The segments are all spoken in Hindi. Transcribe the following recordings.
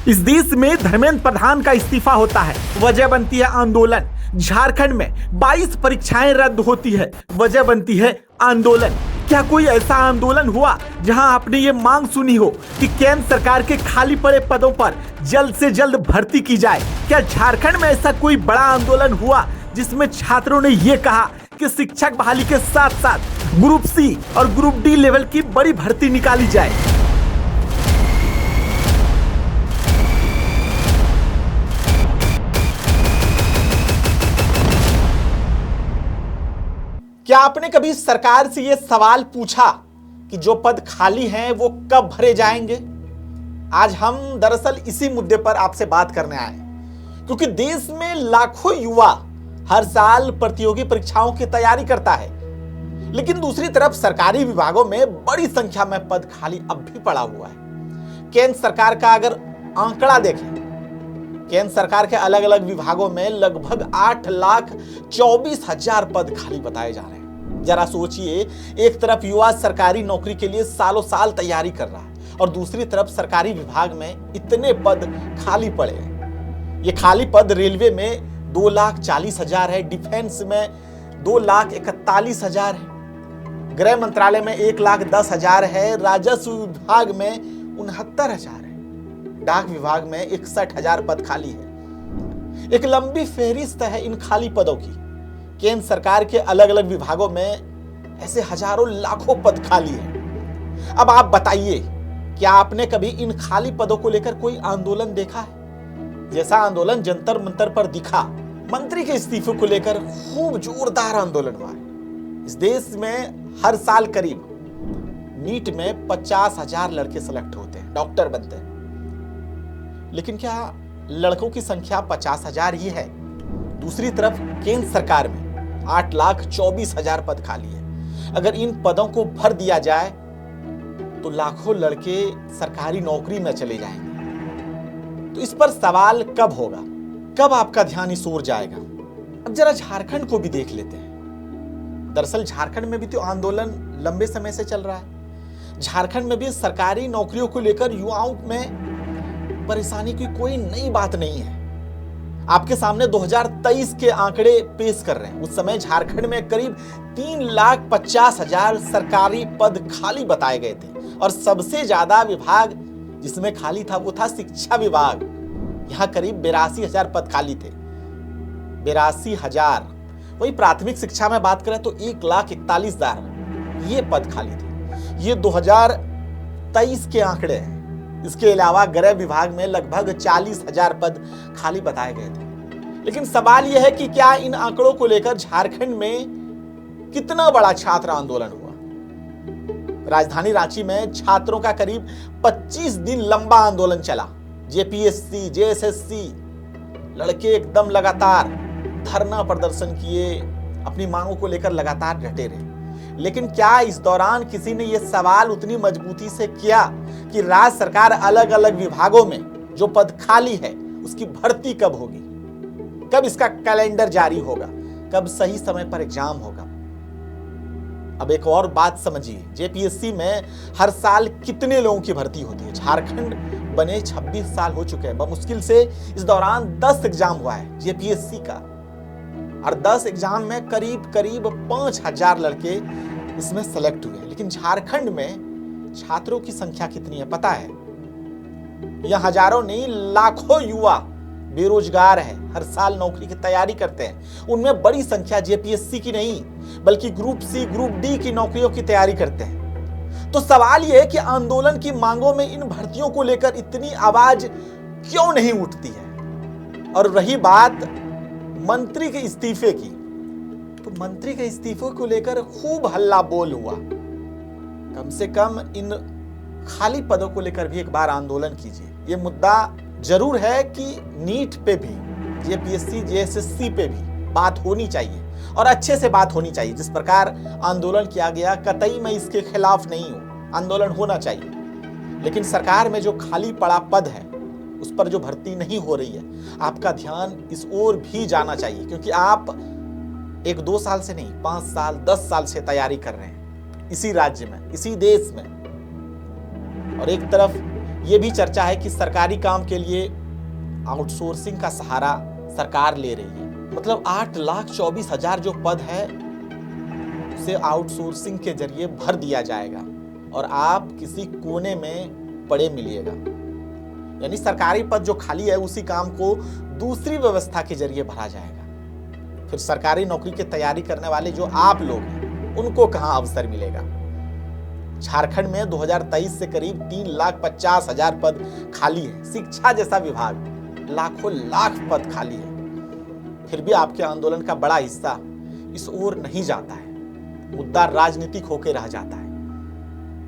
इस देश में धर्मेंद्र प्रधान का इस्तीफा होता है, वजह बनती है आंदोलन। झारखंड में 22 परीक्षाएं रद्द होती है, वजह बनती है आंदोलन। क्या कोई ऐसा आंदोलन हुआ जहां आपने ये मांग सुनी हो कि केंद्र सरकार के खाली पड़े पदों पर जल्द से जल्द भर्ती की जाए? क्या झारखंड में ऐसा कोई बड़ा आंदोलन हुआ जिसमें छात्रों ने ये कहा कि शिक्षक बहाली के साथ साथ ग्रुप सी और ग्रुप डी लेवल की बड़ी भर्ती निकाली जाए? क्या आपने कभी सरकार से यह सवाल पूछा कि जो पद खाली हैं वो कब भरे जाएंगे? आज हम दरअसल इसी मुद्दे पर आपसे बात करने आए, क्योंकि देश में लाखों युवा हर साल प्रतियोगी परीक्षाओं की तैयारी करता है, लेकिन दूसरी तरफ सरकारी विभागों में बड़ी संख्या में पद खाली अब भी पड़ा हुआ है। केंद्र सरकार का अगर आंकड़ा देखें, केंद्र सरकार के अलग अलग विभागों में लगभग 8,24,000 पद खाली बताए जा रहे हैं। जरा सोचिए, एक तरफ युवा सरकारी नौकरी के लिए सालों साल तैयारी कर रहा है और दूसरी तरफ सरकारी विभाग में इतने पद खाली पड़े हैं। ये खाली पद रेलवे में 2,40,000 है, डिफेंस में 2,41,000 है, गृह मंत्रालय में 1,10,000 है, राजस्व विभाग में 69,000 है, डाक विभाग में 61,000 पद खाली है। एक लंबी फेहरिस्त है इन खाली पदों की। केंद्र सरकार के अलग अलग विभागों में ऐसे हजारों लाखों पद खाली हैं। अब आप बताइए, क्या आपने कभी इन खाली पदों को लेकर कोई आंदोलन देखा है? जैसा आंदोलन जंतर मंतर पर दिखा, मंत्री के इस्तीफे को लेकर खूब जोरदार आंदोलन हुआ है। इस देश में हर साल करीब नीट में 50,000 लड़के सेलेक्ट होते हैं, डॉक्टर बनते हैं, लेकिन क्या लड़कों की संख्या 50,000 ही है? दूसरी तरफ केंद्र सरकार में 8,24,000 पद खाली है। अगर इन पदों को भर दिया जाए तो लाखों लड़के सरकारी नौकरी में चले जाएंगे। तो इस पर सवाल कब होगा, कब आपका ध्यान इस ओर जाएगा? अब जरा झारखंड को भी देख लेते हैं। दरअसल झारखंड में भी तो आंदोलन लंबे समय से चल रहा है। झारखंड में भी सरकारी नौकरियों को लेकर युवाओं में परेशानी की कोई नई बात नहीं है। आपके सामने 2023 के आंकड़े पेश कर रहे हैं। उस समय झारखंड में करीब 3,50,000 सरकारी पद खाली बताए गए थे और सबसे ज्यादा विभाग जिसमें खाली था वो था शिक्षा विभाग। यहां करीब 82,000 पद खाली थे, 82,000। वही प्राथमिक शिक्षा में बात करें तो 1,41,000 ये पद खाली थे। ये 2023 के आंकड़े हैं। इसके अलावा गृह विभाग में लगभग 40,000 पद खाली बताए गए थे। लेकिन सवाल यह है कि क्या इन आंकड़ों को लेकर झारखंड में कितना बड़ा छात्र आंदोलन हुआ? राजधानी रांची में छात्रों का करीब 25 दिन लंबा आंदोलन चला। जेपीएससी, जेएसएससी लड़के एकदम लगातार धरना प्रदर्शन किए, अपनी मांगों को लेकर लगातार डटे रहे। लेकिन क्या इस दौरान किसी ने यह सवाल उतनी मजबूती से किया कि राज्य सरकार अलग अलग विभागों में जो पद खाली है उसकी भर्ती कब होगी, कब इसका कैलेंडर जारी होगा, कब सही समय पर एग्जाम होगा? अब एक और बात समझिए, जेपीएससी में हर साल कितने लोगों की भर्ती होती है? झारखंड बने 26 साल हो चुके हैं। मुश्किल से इस दौरान 10 एग्जाम हुआ है जेपीएससी का, और 10 एग्जाम में करीब 5,000 लड़के इसमें सेलेक्ट हुए। लेकिन झारखंड में छात्रों की संख्या कितनी है पता है? यह हजारों नहीं लाखों युवा बेरोजगार है, हर साल नौकरी की तैयारी करते हैं। उनमें बड़ी संख्या जेपीएससी की नहीं बल्कि ग्रुप सी, ग्रुप डी की नौकरियों की तैयारी करते हैं। तो सवाल यह है कि आंदोलन की मांगों में इन भर्तियों को लेकर इतनी आवाज क्यों नहीं उठती है? और रही बात मंत्री के इस्तीफे की, तो मंत्री के इस्तीफे को लेकर खूब हल्ला बोल हुआ। कम से कम इन खाली पदों को लेकर भी एक बार आंदोलन कीजिए। ये मुद्दा जरूर है कि नीट पे भी, जेपीएससी, जेएसएससी पे भी बात होनी चाहिए और अच्छे से बात होनी चाहिए। जिस प्रकार आंदोलन किया गया, कतई मैं इसके खिलाफ नहीं हूं, आंदोलन होना चाहिए। लेकिन सरकार में जो खाली पड़ा पद है उस पर जो भर्ती नहीं हो रही है, आपका ध्यान इस ओर भी जाना चाहिए, क्योंकि आप 1-2 साल से नहीं, 5 साल 10 साल से तैयारी कर रहे हैं इसी राज्य में, इसी देश में। और एक तरफ ये भी चर्चा है कि सरकारी काम के लिए आउटसोर्सिंग का सहारा सरकार ले रही है। मतलब 8,24,000 जो पद है उसे आउटसोर्सिंग के जरिए भर दिया जाएगा और आप किसी कोने में पड़े मिलिएगा। यानी सरकारी पद जो खाली है उसी काम को दूसरी व्यवस्था के जरिए भरा जाएगा। फिर सरकारी नौकरी की तैयारी करने वाले जो आप लोग हैं उनको कहां अवसर मिलेगा। झारखंड में 2023 से करीब 3,50,000 पद खाली है। शिक्षा जैसा विभाग लाखों लाख पद खाली है। फिर भी आपके आंदोलन का बड़ा हिस्सा इस ओर नहीं जाता है। मुद्दा राजनीतिक होकर रह जाता है।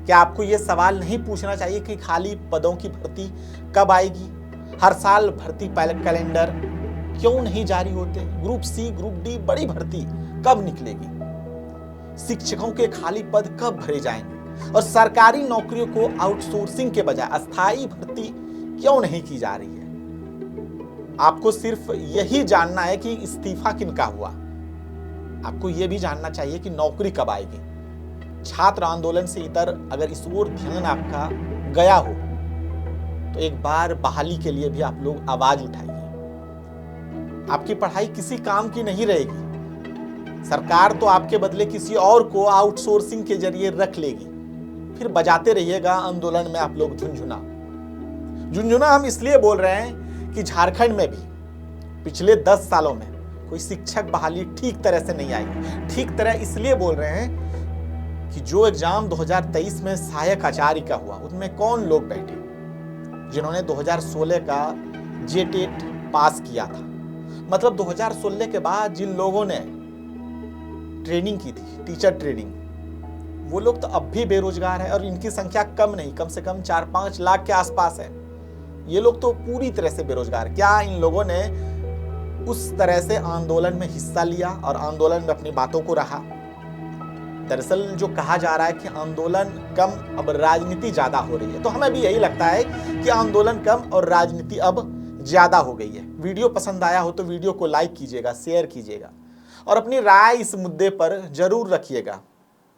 क्या आपको यह सवाल नहीं पूछना चाहिए कि खाली पदों की भर्ती कब आएगी? हर साल भर्ती कैलेंडर क्यों नहीं जारी होते? ग्रुप सी, ग्रुप डी बड़ी भर्ती कब निकलेगी? शिक्षकों के खाली पद कब भरे जाएंगे? और सरकारी नौकरियों को आउटसोर्सिंग के बजाय अस्थायी भर्ती क्यों नहीं की जा रही है? आपको सिर्फ यही जानना है कि इस्तीफा किनका हुआ। आपको यह भी जानना चाहिए कि नौकरी कब आएगी। छात्र आंदोलन से इतर अगर इस ओर ध्यान आपका गया हो तो एक बार बहाली के लिए भी आप लोग आवाज उठाइए। आपकी पढ़ाई किसी काम की नहीं रहेगी। सरकार तो आपके बदले किसी और को आउटसोर्सिंग के जरिए रख लेगी। फिर बजाते रहिएगा आंदोलन में आप लोग झुनझुना। झुनझुना हम इसलिए बोल रहे हैं कि झारखंड में भी पिछले 10 सालों में कोई शिक्षक बहाली ठीक तरह से नहीं आई। ठीक तरह इसलिए बोल रहे हैं कि जो एग्जाम 2023 में सहायक आचार्य का हुआ उसमें कौन लोग बैठे जिन्होंने 2016 का जेटेट पास किया था। मतलब 2016 के बाद जिन लोगों ने ट्रेनिंग की थी, टीचर ट्रेनिंग, वो लोग तो अब भी बेरोजगार है और इनकी संख्या कम नहीं, कम से कम 4-5 लाख के आसपास है। ये लोग तो पूरी तरह से बेरोजगार। क्या इन लोगों ने उस तरह से आंदोलन में हिस्सा लिया और आंदोलन में अपनी बातों को रहा? दरअसल जो कहा जा रहा है कि आंदोलन कम अब राजनीति ज्यादा हो रही है, तो हमें भी यही लगता है कि आंदोलन कम और राजनीति अब ज्यादा हो गई है। वीडियो पसंद आया हो तो वीडियो को लाइक कीजिएगा, शेयर कीजिएगा और अपनी राय इस मुद्दे पर जरूर रखिएगा।